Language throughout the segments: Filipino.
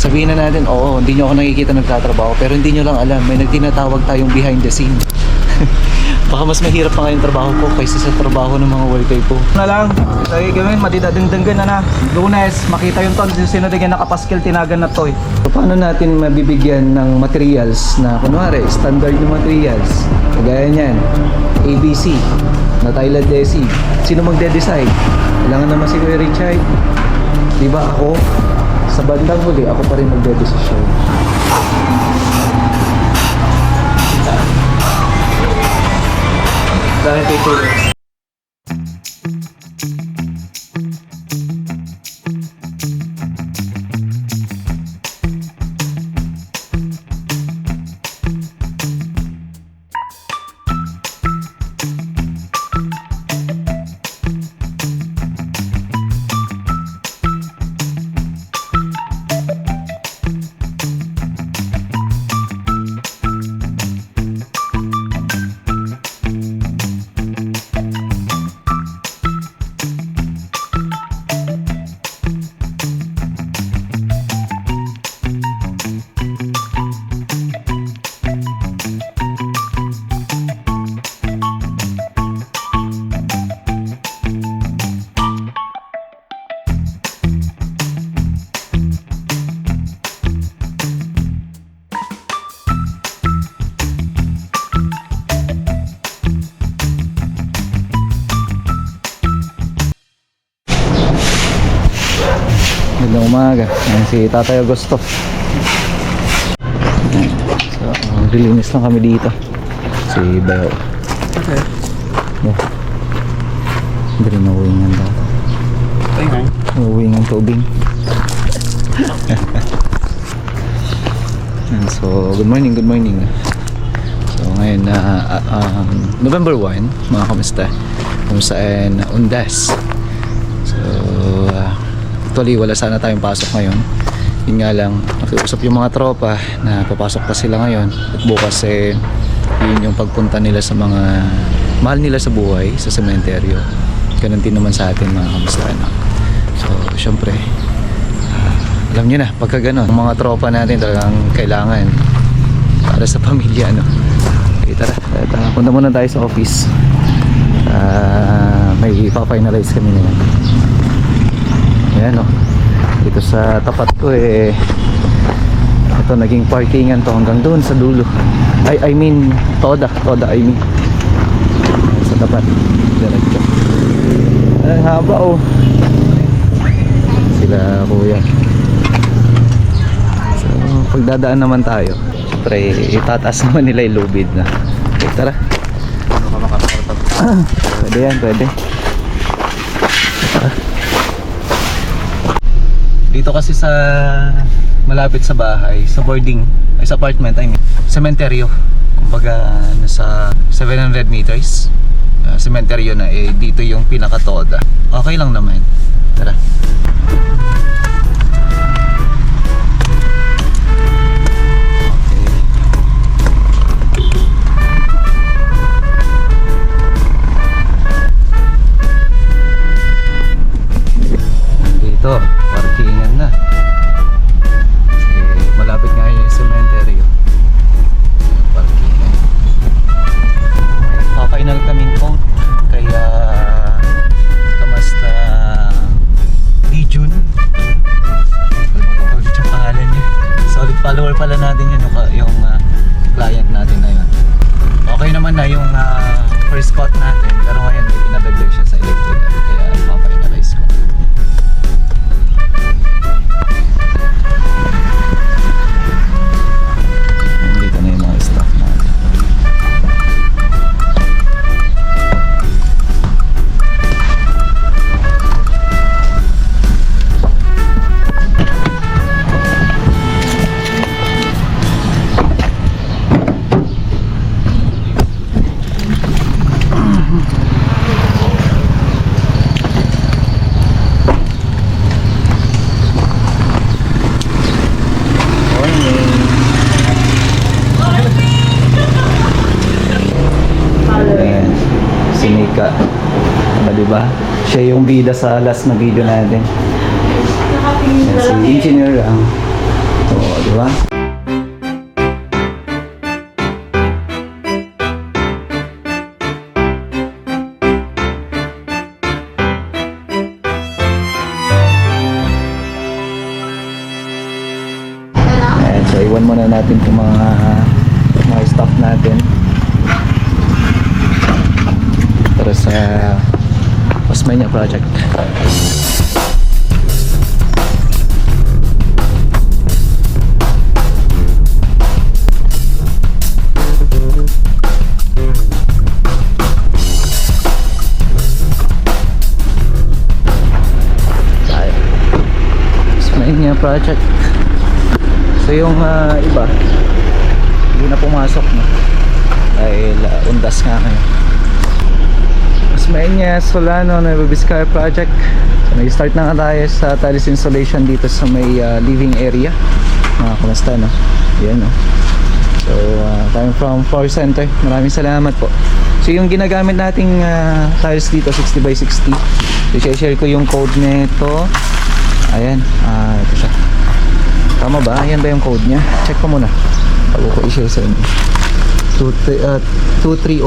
Sabihin na natin, oo, hindi nyo ako nakikita nagtatrabaho, pero hindi nyo lang alam, may nagtinatawag tayong behind the scene. Baka mas mahirap pa nga yung trabaho ko kaysa sa trabaho ng mga worker ko. Na lang, tayo gawin, madidadengdenggan na na. Lunes, makita yung tol, sino din yung nakapaskil, tinagan na to eh. So, paano natin mabibigyan ng materials na, kunwari, standard na materials? Kagaya niyan, ABC, na Thailand Desi. Sino magde-decide? Kailangan naman si Kuya Richard. Diba ako? Sa bandang huli, ako pa rin magde-desisyon. Dahil paperwork. Magandang umaga. Ayan si Tatay Augusto. So, maglilinis lang kami dito. Si Bayo. Okay. Yeah. Hindi rin nauwi nga dito. Ayun. Nauwi nga tubig. And so, good morning, good morning. So, ngayon na November 1, mga kamusta? Kamusta and undas. So, actually wala sana tayong pasok ngayon. Yun nga lang, nakiusap yung mga tropa na papasok pa sila ngayon. At bukas yun yung pagpunta nila sa mga mahal nila sa buhay, sa sementeryo. Ganun din naman sa atin mga kamusta na. So syempre, alam nyo na, pagka ganun, ang mga tropa natin talagang kailangan para sa pamilya, no? Okay, tara, punta muna tayo sa office. May ipa-finalize kami ngayon. Ayan o, dito sa tapat ko ito naging parkingan to hanggang doon sa dulo. I mean Toda I mean sa tapat diretso. Ang haba o, sila kuya. So pagdadaan naman tayo, siyempre itataas naman nila yung lubid na. Okay, tara. Pwede yan, pwede. Tara. Dito kasi sa malapit sa bahay, sa boarding, ay sa apartment, I mean, sementeryo. Kumbaga nasa 700 meters. Sementeryo na dito yung pinaka-toda. Okay lang naman. Tara. Dito, parkingan na. Malapit nga yung cementerio. Parkingan. Pa-final kaming quote kaya kamasta Dijun. Ulit yung pangalan niya. Solid follower pala natin yun, yung client natin na yun. Okay naman na yung first cut natin, pero ngayon may pinadagdag siya sa electrical, kaya pa-finalize ko. Diba? Siya yung bida sa last na video natin. Yan, si engineer lang. Di ba? Ayan, so iwan muna natin itong mga stuff natin para sa Osmeña project. Osmeña project. So yung iba hindi na pumasok, no? Dahil undas nga kayo. Osmeña, Solano, Nueva Vizcaya project. So nag-start na nga tayo sa tiles installation dito sa may living area. Kumusta, no? Yan, no? So coming from Floor Center, maraming salamat po. So yung ginagamit nating tiles dito 60 by 60. So share ko yung code nito. Ayan, ito siya. Tama ba? Ayan ba yung code niya? Check ko muna bago ko i-share sa inyo. 2301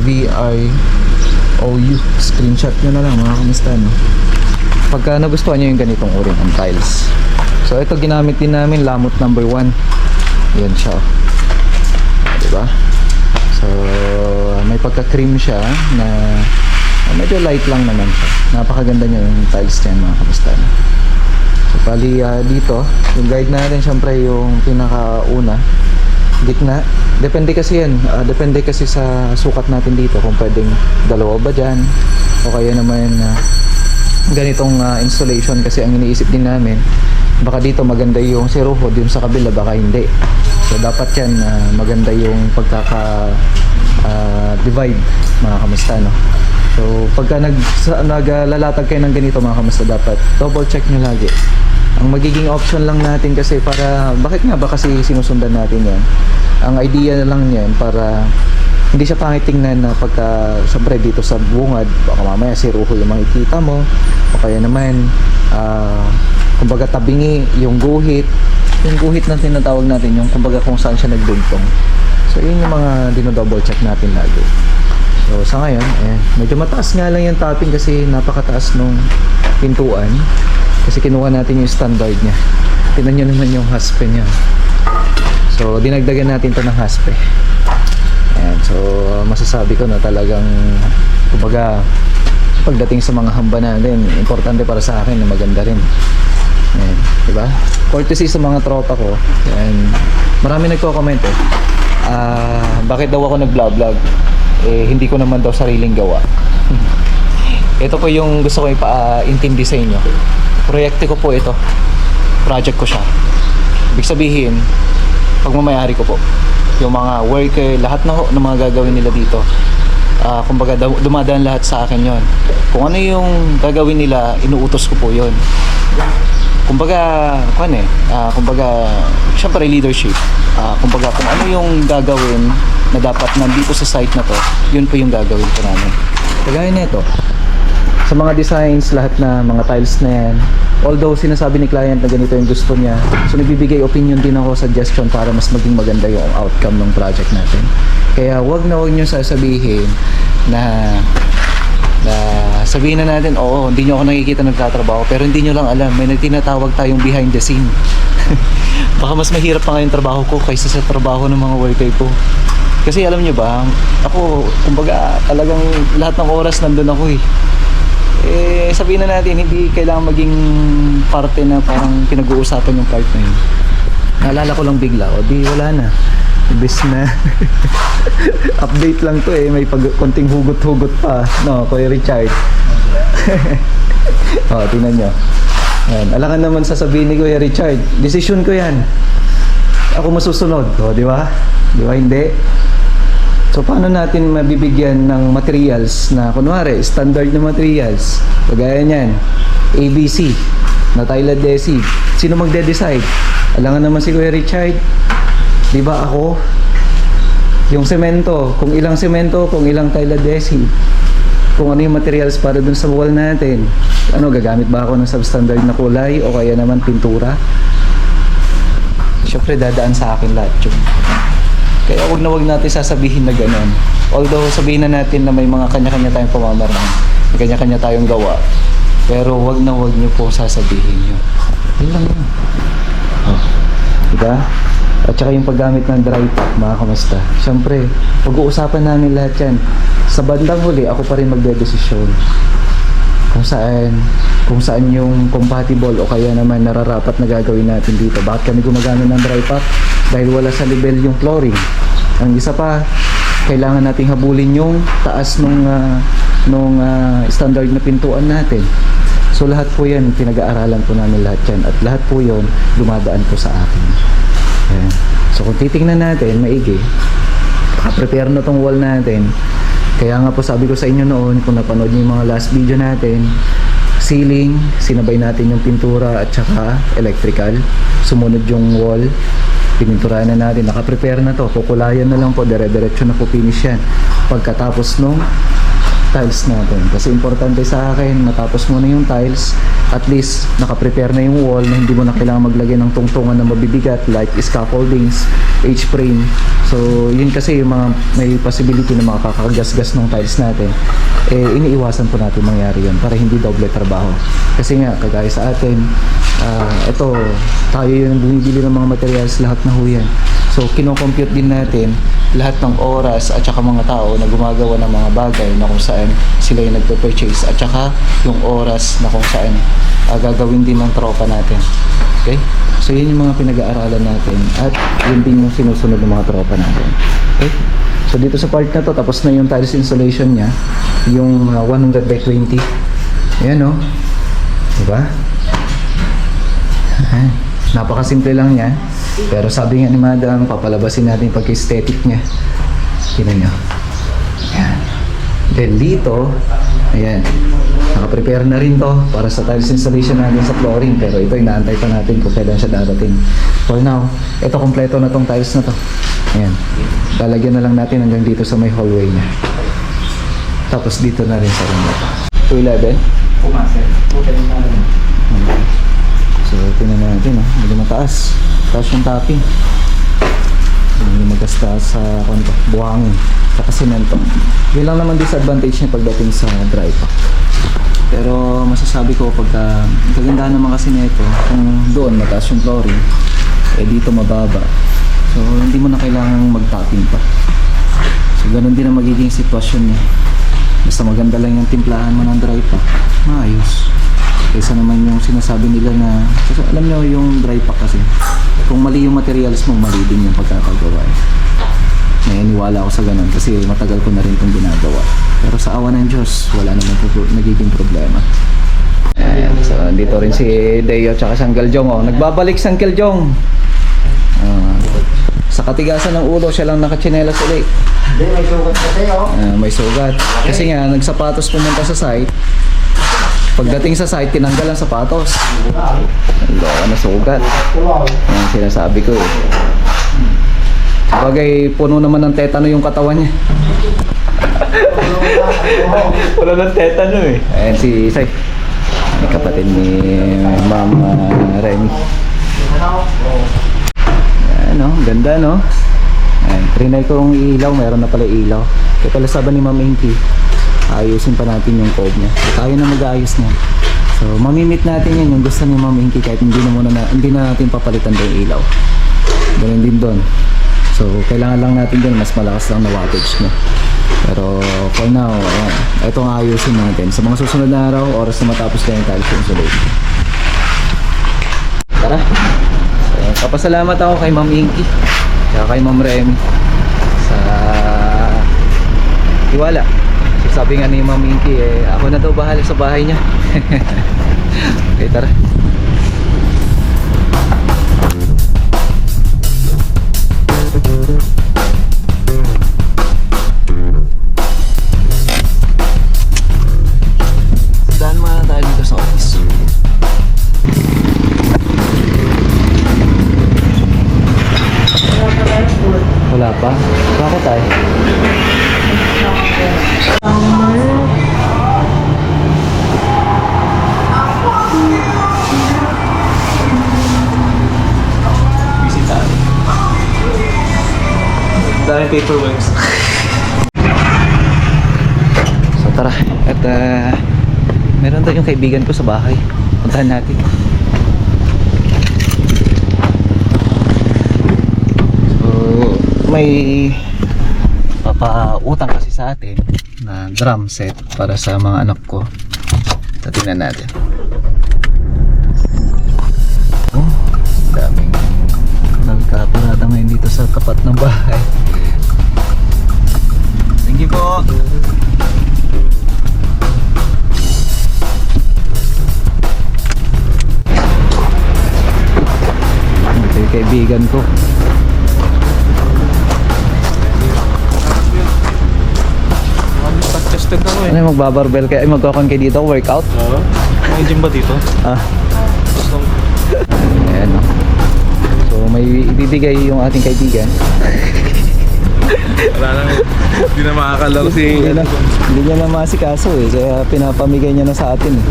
VROU. Screenshot nyo na lang mga kamusta, no? Pagka nagustuhan nyo yung ganitong uri ng tiles. So ito ginamit din namin, lamot number 1. Yan siya. Diba? So may pagka-cream siya na medyo light lang naman siya. Napakaganda niya yung tiles niyan mga kamusta, no? So pali dito, yung guide natin syempre yung pinakauna, gitna. Depende kasi yan, depende kasi sa sukat natin dito kung pwedeng dalawa ba dyan o kaya naman ganitong installation, kasi ang iniisip din namin baka dito maganda yung seruho, din sa kabila baka hindi. So dapat yan maganda yung pagkaka divide mga kamusta, no? So pagka naglalatag kayo ng ganito mga kamusta, dapat double check nyo lagi. Ang magiging option lang natin kasi para, bakit nga ba kasi sinusundan natin yan? Ang idea na lang yan para hindi siya pangit tingnan na pagka syempre dito sa bungad, baka mamaya siruho yung makikita mo o kaya naman kumbaga tabingi yung guhit na tinatawag natin, yung kumbaga kung saan siya nagdugtong. So yun yung mga dinodouble check natin lagi. So sa ngayon, medyo mataas nga lang yung topping kasi napakataas nung pintuan. Kasi kinuha natin yung standard niya. Tingnan nyo naman yung haspe niya. So dinagdagan natin to ng haspe. Ayan, so masasabi ko na talagang kumbaga pagdating sa mga hamba natin, importante para sa akin na maganda rin. Ayan, diba? Courtesy sa mga tropa ko. Ayan, marami nagko-comment bakit daw ako nag-vlog? Hindi ko naman daw sariling gawa. Ito po yung gusto ko ipa-intindi sa inyo. Proyekte ko po ito. Project ko siya. Ibig sabihin, pagmamayari ko po. Yung mga worker, lahat ng mga gagawin nila dito. Kumbaga dumadaan lahat sa akin yon. Kung ano yung gagawin nila, inuutos ko po yon. Kumbaga, kumbaga, syempre leadership. Kumbaga, kung ano yung gagawin na dapat nandito sa site na to, yun po yung gagawin ko namin. Kagaya nito, sa mga designs, lahat na mga tiles na yan, although sinasabi ni client na ganito yung gusto niya, so nagbibigay opinion din ako, suggestion para mas maging maganda yung outcome ng project natin. Kaya wag na wag nyo sasabihin na sabihin na natin, oo, hindi nyo ako nakikita nagtatrabaho, pero hindi nyo lang alam, may tinatawag tayong behind the scene. Baka mas mahirap pa nga yung trabaho ko kaysa sa trabaho ng mga worker ko. Kasi alam nyo ba, ako, kumbaga, talagang lahat ng oras nandun ako eh. Sabihin na natin, hindi kailangan maging parte na parang pinag-uusapan yung part na yun. Naalala ko lang bigla, o di wala na. Ibis na update lang to may konting hugot-hugot pa, no, Kuya Richard. Tingnan nyo. Ayan, alangan naman sasabihin ni Kuya Richard, decision ko yan, ako masusunod, di ba? Di ba hindi? So paano natin mabibigyan ng materials na kunwari standard na materials kagaya niyan, ABC na tile adhesive, sino magde-decide? Alangan naman si Kuya Richard, di ba? Ako yung semento, kung ilang semento, kung ilang tile adhesive, kung ano yung materials para dun sa wall natin, gagamit ba ako ng substandard na kulay o kaya naman pintura? syempre dadaan sa akin lahat yun. Kaya wag natin sasabihin na gano'n. Although sabihin na natin na may mga kanya-kanya tayong pamamaraan, may kanya-kanya tayong gawa, pero wag niyo po sasabihin yun. Yun lang yun. Oh, diba? At saka yung paggamit ng dry pack, mga kamusta. Siyempre, pag-uusapan namin lahat yan. Sa bandang huli, ako pa rin magdedesisyon. Kung saan yung compatible o kaya naman nararapat na gagawin natin dito. Bakit kami gumagamit ng dry pack? Dahil wala sa level yung flooring. Ang isa pa, kailangan nating habulin yung taas nung standard na pintuan natin. So lahat po yan, pinag-aaralan po namin lahat yan. At lahat po yun, dumadaan po sa akin. Ayan. So kung titingnan natin, maigi, prepare na tong wall natin. Kaya nga po sabi ko sa inyo noon, kung napanood niyo yung mga last video natin, ceiling, sinabay natin yung pintura at saka electrical. Sumunod yung wall, pininturahan na natin, nakaprepare na to, kukulayan na lang po, dire-diretso na po finish yan pagkatapos nung tiles natin. Kasi importante sa akin, matapos mo na yung tiles, at least nakaprepare na yung wall na hindi mo na kailangan maglagay ng tungtungan na mabibigat like scaffoldings, H-frame. So yun kasi yung mga may possibility na makakagasgas ng tiles natin, iniiwasan po natin mangyari yun para hindi doble trabaho. Kasi nga kagaya sa atin, ito tayo yung bumibili ng mga materials, lahat na ho yan. So kino-compute din natin lahat ng oras at saka mga tao na gumagawa ng mga bagay na kung saan sila yung nagpo-purchase, at saka yung oras na kung saan gagawin din ng tropa natin. Okay? So yun yung mga pinag-aaralan natin at yun din yung sinusunod ng mga tropa natin. Okay? So dito sa part na to, tapos na yung tiles installation niya, yung 100 by 20. Ayan o. Diba? Napakasimple lang yan. Pero sabi nga ni Madam, papalabasin natin yung pag-aesthetic niya. Tingnan nyo. Ayan. Then dito, ayan, nakaprepare na rin to para sa tiles installation natin sa flooring. Pero ito, inaantay pa natin kung kailan siya darating. For now, ito kompleto na tong tiles na to. Ayan. Lalagyan na lang natin hanggang dito sa may hallway niya. Tapos dito na rin sa room na to. 211? Pumasok. So, tingnan natin, medyo mataas. Taas yung topping. Hindi magasta sa buhangin, sa semento. Yun lang naman disadvantage niya pagdating sa dry pack. Pero masasabi ko pagka kagandahan naman kasi nito, kung doon mataas yung flooring, dito mababa. So hindi mo na kailangang mag-topping pa. So ganun din ang magiging sitwasyon niya. Basta maganda lang yung timplahan mo ng dry pack, maayos. Kaysa naman yung sinasabi nila na, kasi alam nyo yung dry pack kasi, kung mali yung materials mo, mali din yung pagkakagawa. Naniniwala ako sa ganun kasi matagal ko na rin itong ginagawa. Pero sa awa ng Diyos, wala naman nagiging problema. Ayan, so dito rin si Deo at si Uncle Jong. Oh. Nagbabalik si Uncle Jong. Sa katigasan ng ulo, siya lang nakachinelas ulit. Hindi, may sugat kasi May sugat. Kasi nga, nagsapatos pumunta sa site. Pagdating sa site, tinanggal ang sapatos. Loko na sugat. Yan sinasabi ko eh. Sabagay, puno naman ng tetano yung katawan niya. Puno ng tetano eh. Ayan si Isay. May kapatid ni Ma'am Remy. Ayan o, ganda no. Ayan, trinay ko yung ilaw, meron na pala ilaw. Kaya pala sabi ni Ma'am Inky, ayusin pa natin yung code niya. Tayo na mag-aayos niya. So, mamimit natin yan yung gusto ni Ma'am Inky kahit hindi na natin papalitan yung ilaw. Ganun din doon. So, kailangan lang natin doon mas malakas lang na wattage niya. Pero, for now, ito ang ayusin natin. Sa mga susunod na araw, oras na matapos na yung tiles installation. Tara! So, papasalamat ako kay Ma'am Inky kaya kay Ma'am Remy sa tiwala. Sabi nga ni Ma'am Inky, ako na daw bahala sa bahay niya. Okay, tara. Saan muna tayo dito sa office? Wala pa? Bakit tayo? Busy tayo. daming paperworks. So tara, at meron daw yung kaibigan ko sa bahay. Puntahan natin. So may papautang kasi sa atin na drum set para sa mga anak ko. So tingnan natin. Oh, daming nagkaparada ngayon dito sa tapat ng bahay. Thank you po. Ito yung kaibigan ko. Tested ako Ano yung magbabarbell kayo? Ay magkakon kayo dito? Workout? Oo. May gym ba dito? Ah, Gusto ayan o. So may ibibigay yung ating kaibigan. wala lang. Hindi na makakalaro si... Hindi niya na masikaso eh. Kaya pinapamigay niya na sa atin eh.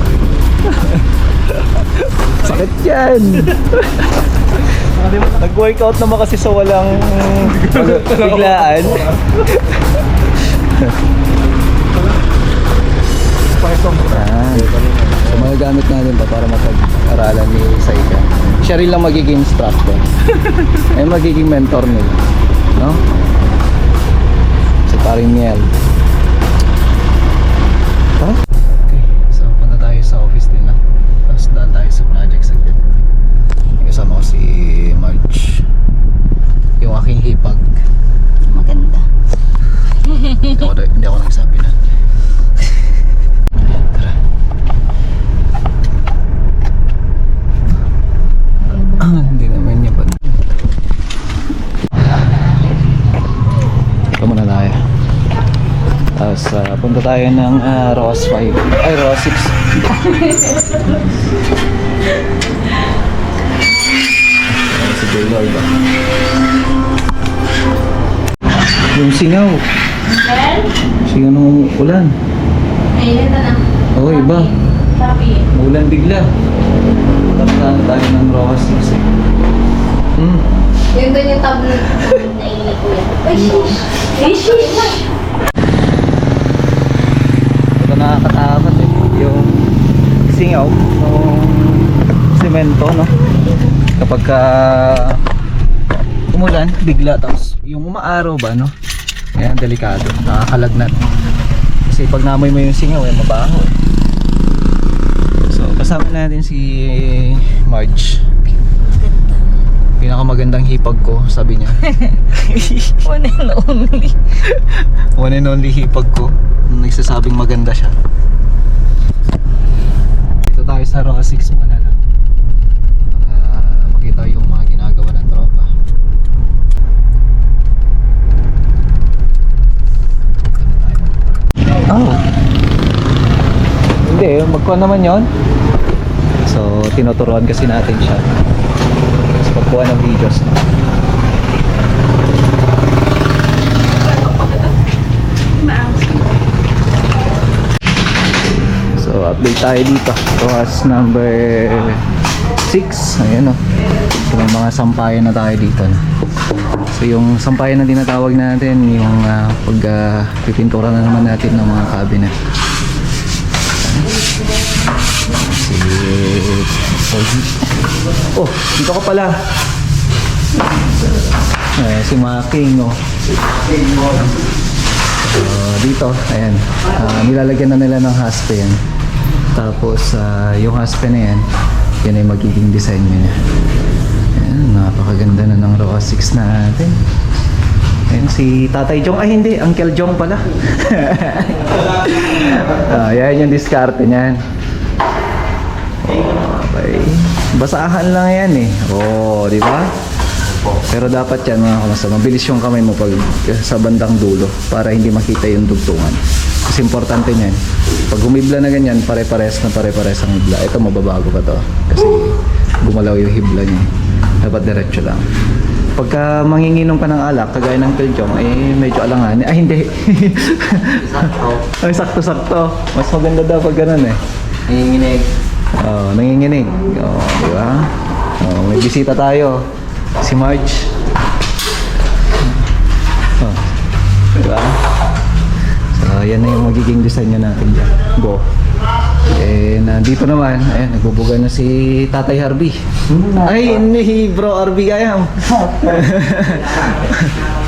Sakit yan! Nag-workout naman kasi sa walang biglaan. So magagamit natin to para mapag-aralan ni Saika. Siya rin lang magiging instructor. Ay magiging mentor nila. No? Si paring Miel. Tara. Okay, so punta tayo sa office nila. Tapos daan tayo sa project saglit. Kasama ko si March. Yung aking hipag. Maganda. Hindi ako nagsabi na. Tara. Hindi naman niya ba? Ito muna tayo. Tapos punta tayo ng ROS 5. Ay, ROS 6. Si Jaylor ba? Yung singaw. Singaw ng ulan. Ay, ito na. Oo, iba. Sabi. Ulan bigla. Tapos tayo ng ROS 6 eh. Yun doon yung tablet na inilip ko yan. Ay, shish! Ay, shish! Ito nakakatakot eh. Yung singaw ng semento, no? Kapag umulan, bigla. Tapos yung umaaraw ba, no? Ayan, delikado. Nakakalagnat. Kasi pag namoy mo yung singaw, eh, mabaho eh. So, kasama natin si Marge. Pinakamagandang hipag ko, sabi niya. One and only. One and only hipag ko. Nagsasabing maganda siya. Dito tayo sa ROS 6 muna na. Makita yung mga ginagawa ng tropa. Oh. Hindi, magkuha naman yon. So, tinuturuan kasi natin siya. So, pagkuha ng videos. So, update tayo dito. ROS number 6. Ayan o. So, may mga sampayan na tayo dito. So, yung sampayan na tinatawag natin, yung pipintura na naman natin ng mga cabinet. Oh, dito ka pala. Si Making, no. Dito, ayan. Nilalagyan na nila ng haspe yan. Tapos, yung haspe na yan, yan ay magiging design niya. Ayan, napakaganda na ng ROS 6 natin. Ayan, si Tatay Jong. Ay, hindi. Uncle Jong pala. Yan yung diskarte niyan. Okay. Basahan lang yan eh. Oh, di ba? Pero dapat yan mga kamasa, mabilis yung kamay mo pag sa bandang dulo para hindi makita yung dugtungan. Kasi importante niyan. Pag humibla na ganyan, pare-pares ang hibla. Ito mababago pa to. Kasi gumalaw yung hibla niya. Dapat diretso lang. Pagka manginginom ka ng alak, kagaya ng Piljong, eh medyo alangan. Ay hindi. Ay sakto-sakto. Mas maganda daw pag ganun eh. Nanginginig. Nanginginig. Di ba? May bisita tayo. Si Marge. Diba? So, yan na yung magiging design niya natin dyan. Go. And dito naman, ayan, nagbubuga na si Tatay Harvey. Ay, hindi bro, Harvey kayam.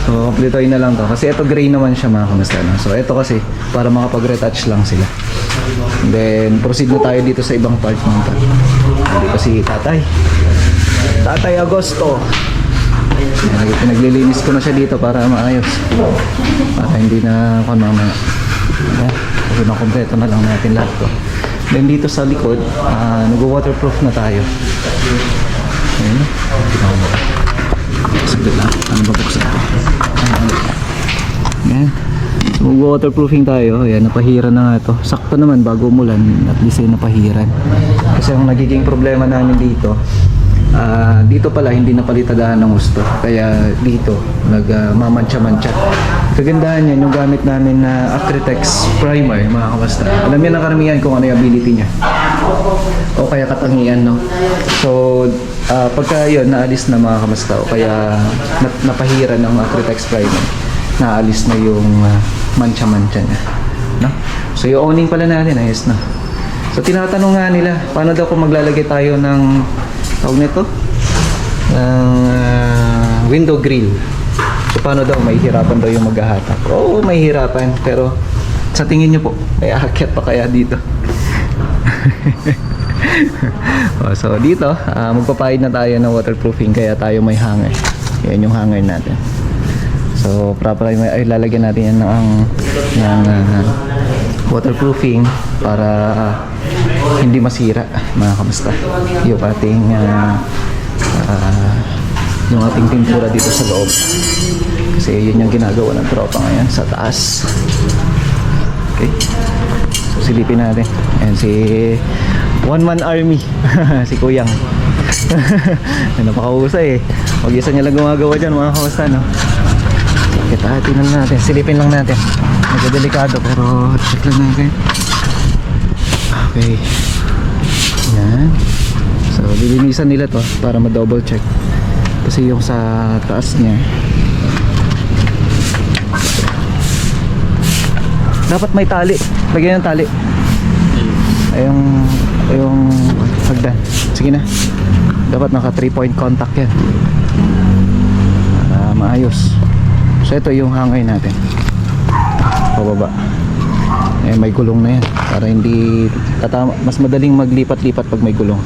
So, kompletoin na lang to. Kasi ito gray naman siya mga kamusta. No? So, ito kasi, para makapag-retouch lang sila. And then, proceed na tayo dito sa ibang part ng ito. Dito si Tatay. Tatay Agosto. Ayan, pinaglilinis ko na siya dito para maayos. Para hindi na kung mamaya. Ayan, kasi kompleto na lang natin lahat to. Then dito sa likod, nag-waterproof na tayo. Ayan. Saglit lang. Ano ba buksan ito? Ayan. So, mag-waterproofing tayo. Ayan, napahiran na nga ito. Sakto naman bago umulan. At least ay napahiran. Kasi ang nagiging problema namin dito, dito pala hindi napalitadahan ng gusto. Kaya dito, nagmamantsa-mantsa. Kagandahan yan, yung gamit namin na Acrytex primer, mga kabasta. Alam niya na karamihan kung ano yung ability niya. O kaya katangian, no? So, pagka yun, naalis na mga kabasta. O kaya napahiran ng Acrytex primer, naalis na yung mantsa-mantsa niya. No? So, yung owning pala natin, ayos na. So, tinatanong nga nila, paano daw kung maglalagay tayo ng tawag nito? Window grill. So paano daw? Mahihirapan daw yung maghahatak. Oo, mahihirapan. Pero sa tingin nyo po, ay aakyat pa kaya dito? So dito, magpapahid na tayo ng waterproofing kaya tayo may hanger. Yan yung hanger natin. So proper ay lalagyan natin yan ng waterproofing para hindi masira mga kamusta yung ating pintura dito sa loob kasi yun yung ginagawa ng tropa ngayon sa taas. Okay, so silipin natin. Ayan si one man army si Kuyang. Napakahusay eh, mag-isa niya lang gumagawa dyan mga kamusta, no? Kita tingnan natin, silipin lang natin. Medyo delikado pero check lang natin. Okay. Yan. So, lilinisan nila to para ma-double check. Kasi yung sa taas niya dapat may tali. Lagyan ng tali. Yung hagdan. Sige na. Dapat naka 3-point contact yan. Para maayos. So, ito yung hangay natin. Pababa. May gulong na yan para hindi mas madaling maglipat-lipat pag may gulong.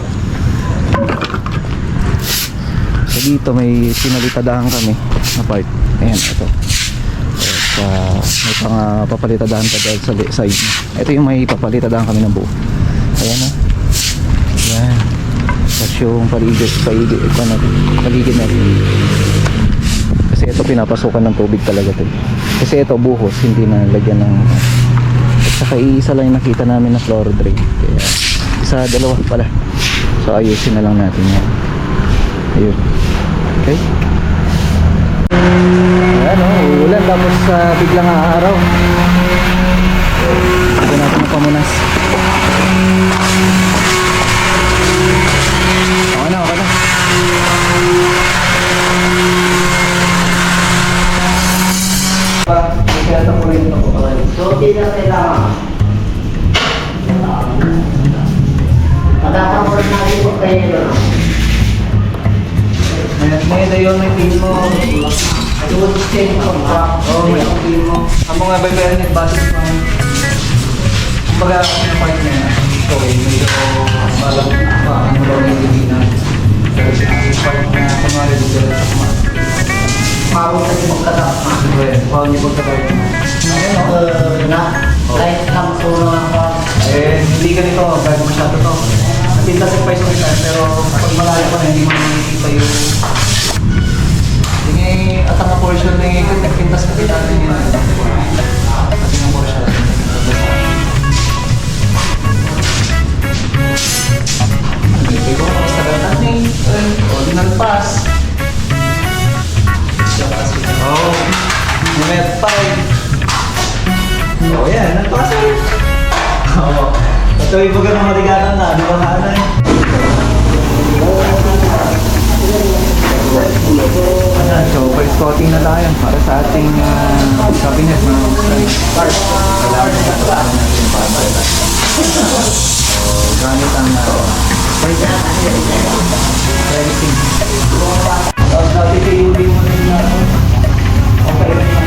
So dito may pinalitadahan kami na part. Ayan, ito. May papalitadahan pa dahil sa side. Ito yung may papalitadahan kami ng buo. Ayan na. Ayan. Tapos yung paligid natin. Kasi ito pinapasukan ng tubig talaga ito. Kasi ito buhos, hindi na lagyan ng saka isa lang yung nakita namin na floor drain. Kaya isa, dalawa pala. So ayusin na lang natin yan. Ayun. Okay. Ayan o, uulan tapos biglang araw. Ito natin ang pamunas. Okay na, okay na. Kaya ito po rin ito po. So, di na kailangan. Magkakaroon natin po kayo doon. May dayon may team mo. Doon same contract. Oo, may team mo. Ang mga baybayan yung basis mo. Kumbaga, yung part na yan. Okay, medyo malang ano daw yung hindi na. Pero yung part na kumari dito rin sa kumat. Mawag na yung magkatama. Bawal niyo pagkatawag. Na, kahit lang po ako. Hindi ganito, kahit masyado to. Natinta sa price mo ito, pero pag malayo pa na, hindi mo nakikita yung hindi at ang portion na yung nagpintas ka kita natin yun. At yung portion. Hindi ko, basta ganda natin. Ordinal pass. Oh, net 5. Oh, yan, nagpasa rin. Oo. Ito yung baga ng matigatan na, di ba kaanay? So, first Scouting na tayo para sa ating cabinet mga kamusta. Kailangan na kailangan natin para so, gamit ang everything. Tapos dati kayo yung okay na yung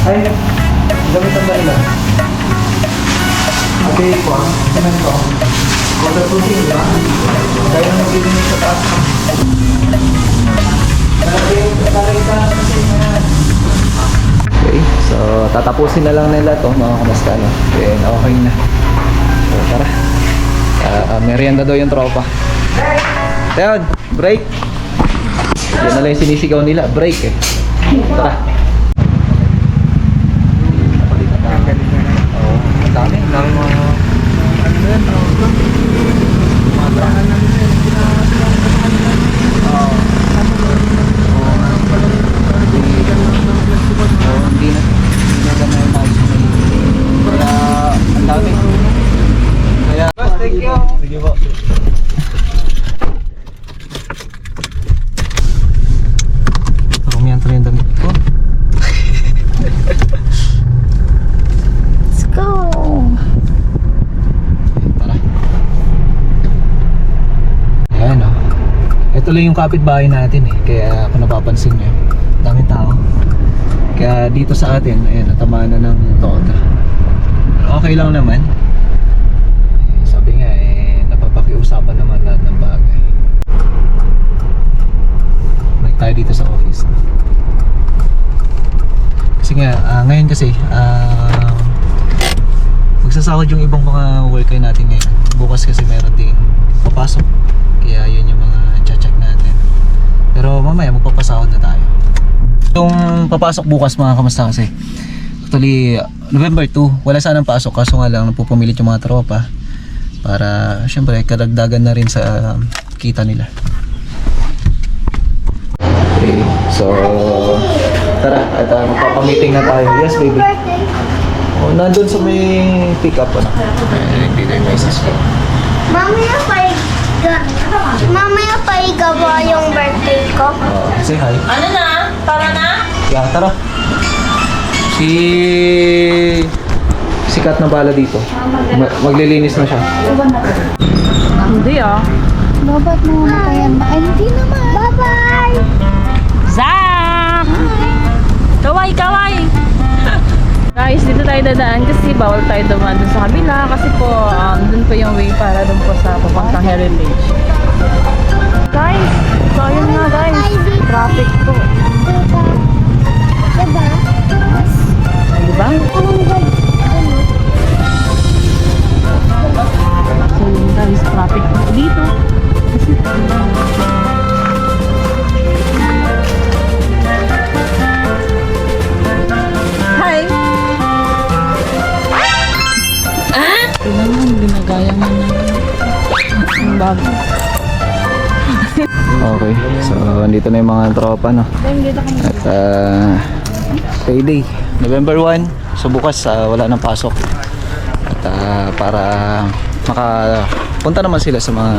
ay, gamit ang barila. Okay po, semento. Waterproofing, di ba? Kaya nagbibigay sa taas. Okay, so tatapusin na lang nila to mga kamusta, no? Then okay na. So tara. Merienda daw yung tropa. Teon, break! Yan na lang yung sinisigaw nila, break eh. Tara. Ang dami ng hindi na gamay yung mais na kaya ang dami. Kaya thank you. Sige po. Rumiyan yung damit ko. Let's go! Tara. Ayan o. Ito lang yung kapitbahay natin eh. Kaya kung napapansin nyo, daming tao. Kaya dito sa atin, ayan, natamaan na ng toda. Pero okay lang naman. Sabi nga eh, napapakiusapan naman lahat ng bagay. Balik tayo dito sa office. Kasi nga, ngayon kasi, magsasahod yung ibang mga worker natin ngayon. Bukas kasi meron ding papasok. Kaya yun yung mga check natin. Pero mamaya magpapasahod na tayo. Yung papasok bukas mga kamusta kasi actually November 2 wala sanang pasok kaso nga lang napupumilit yung mga tropa para syempre kadagdagan na rin sa kita nila. Okay, so tara at magpapamiting na tayo. Yes baby. Oh, nandun sa may pick up ano. Dito yung message ko. Mamaya paiga ba yung birthday ko? Say hi. Ano na? Tara na? Yeah, tara. Sikat na bala dito. Maglilinis na siya. Hindi ah. Babat mo na kaya na. Ay, hindi naman. Bye-bye! Zach! Kaway, kaway! Guys, dito tayo dadaan kasi bawal tayo dumaan dun sa kabila kasi po dun po yung way para dun po sa papuntang Heritage. Guys, so yun nga guys, traffic po. Diba? Diba? So yun guys, traffic po dito. Hi! Tingnan mo, ginagaya mo na. Ang bago. Okay, so andito na yung mga tropa no. At payday, November 1. So bukas wala nang pasok. At para makapunta naman sila sa mga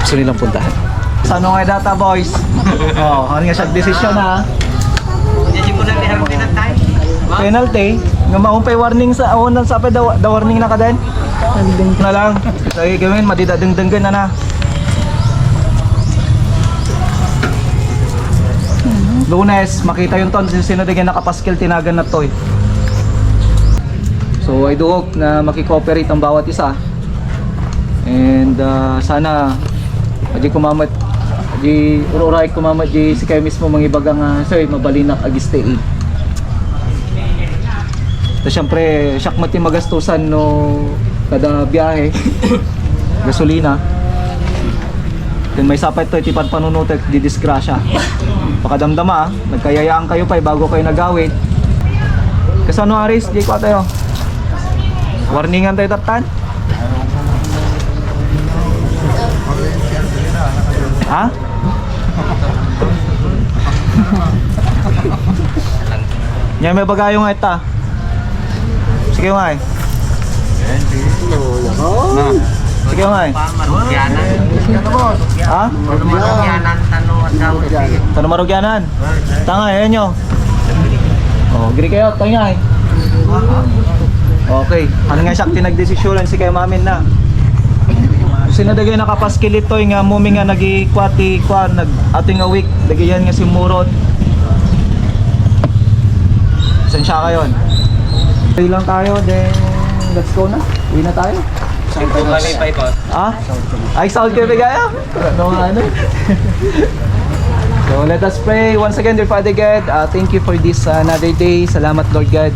gusto nilang puntahan. Sa ano nga data boys? Oh, ano nga siya decision ha? Penalty. Nga maumpay warning sa awan sa pa the warning na ka din. Na lang. So gawin madidadengdenggan na na. Lunes, makita yung ton sino din nakapaskil tinagan na toy. So I do hope na makikooperate ang bawat isa. And sana di kumamat di ururay kumamat di si kayo mismo mangibagang sir mabalinak agiste. So syempre syakmat yung magastusan no kada biyahe gasolina. Then may sapay to itipan panunutek di disgrasya. Pakadamdama nagkayayaan kayo pa bago kayo nagawid. Kasi ano Aris, di ko tayo. Warningan tayo tatan. Ha? Nya may bagayo nga ita. Sige nga eh. Sige nga eh. Ha? Sa Marugyanan. Tanga, ayan nyo. Oh, giri kayo, tangay. Okay, ano nga siya, tinagdesisyonan si kayo mamin na. Sinadagay nakapaskilit to nga mumi nga nag-ikwati kwa nag ating a week dagayan nga si Murot. Sensya kayo. Okay lang tayo, then let's go na. Uwi na tayo. Ah? Ay, sound kayo bigaya? Ano? So let us pray. Once again, dear Father God, thank you for this another day. Salamat, Lord God,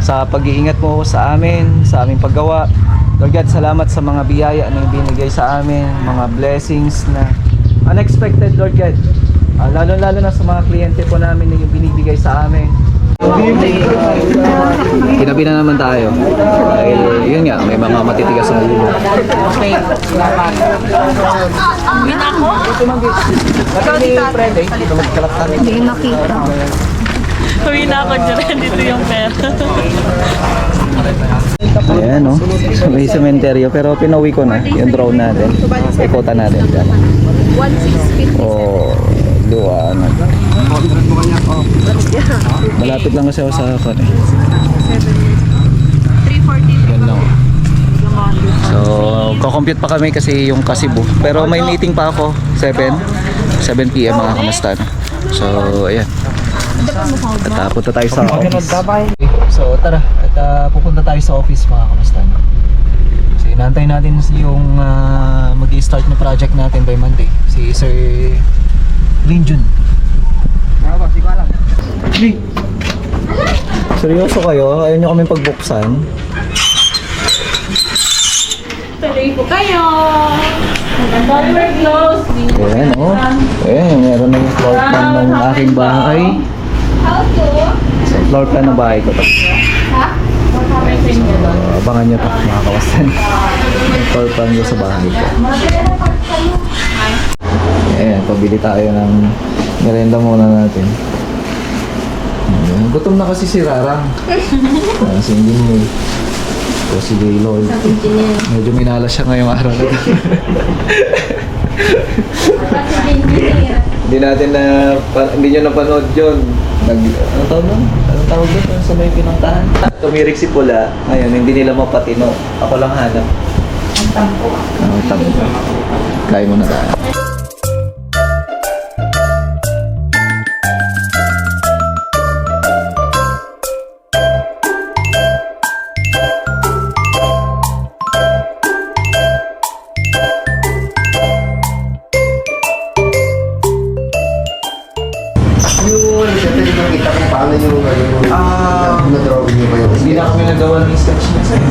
sa pag-iingat mo sa amin, sa aming paggawa. Lord God, salamat sa mga biyaya na binigay sa amin, mga blessings na unexpected, Lord God. Lalo-lalo na sa mga kliyente po namin na yung binibigay sa amin. Kinabi na naman tayo. Dahil yun nga, may mga matitigas na ulo. Okay. Uwi na ako? Hindi nakita. Uwi na ako dyan. Dito yung pera. Ayan, no? May sementeryo, pero pinauwi ko na yung drone natin. Ikutan natin dyan. 1,650. Oh, luwa, ano. Malapit lang kasi ako sa akin eh. 340. Yan lang. So, ko-compute pa kami kasi yung Kasibu. Pero may meeting pa ako, 7 PM mga kamusta na. So, ayan. At punta tayo sa office. So, tara. At pupunta tayo sa office mga kamusta na. So, inaantay natin yung mag-i-start na project natin by Monday. Si Sir Linjun. Seryoso kayo? Ayaw nyo kami pagbuksan? Tuloy po kayo. Magandang we're close. Ayan, oh. Ayan, meron na yung floor plan ng aking bahay. How to? So, floor plan ng bahay ko to. Ha? Abangan nyo to, mga kawasan. Yung floor plan ko sa bahay ko. Ayan, pabili tayo ng merenda muna natin. Ayan, gutom na kasi si Rarang. Si Engineer. O si Gaylord. Engineer. Medyo minala siya ngayong araw na ito. Engineer. Hindi natin hindi nyo napanood yun. Anong tawag doon? Anong tawag doon? Sa may pinuntahan? Tumirik si Pula. Ngayon, hindi nila mapatino. Ako lang hanap. Ang tampo. Tampo. Kain muna tayo. Yung siyempre nakita kung paano yung na-drawing nyo ba yung Hindi na kami nagawa ng sketch niya sa'yo.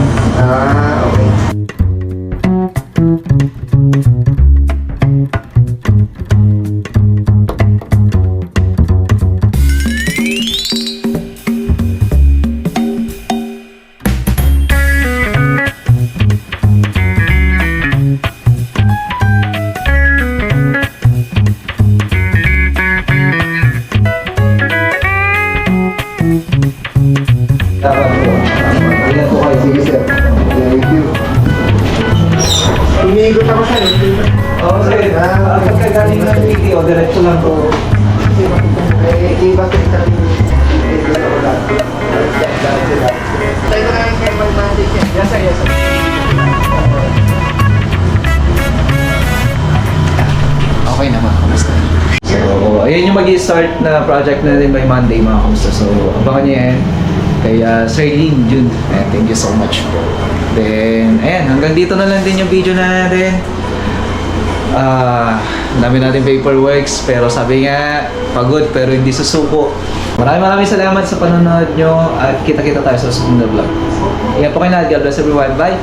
okay. Ilan po kayo? Sige sir. Thank you. Iniigot ako sir. Oo, sir. Pagka galing ng video, diretso lang po. Iba sir. Tayo na lang kayo mag-manage sir. Yes, sir. Yes, sir. Okay naman, kamusta? So, ayun yung mag-i-start na project natin by Monday, mga kamusta. So, abangan nyo yan. Kay Sir Lin Jun. Thank you so much po. Then, ayan, hanggang dito na lang din yung video natin. Dami natin paperworks, pero sabi nga, pagod pero hindi susuko. Maraming salamat sa panonood nyo at kita-kita tayo sa susunod na vlog. Ingat po kayo na. God bless everyone. Bye!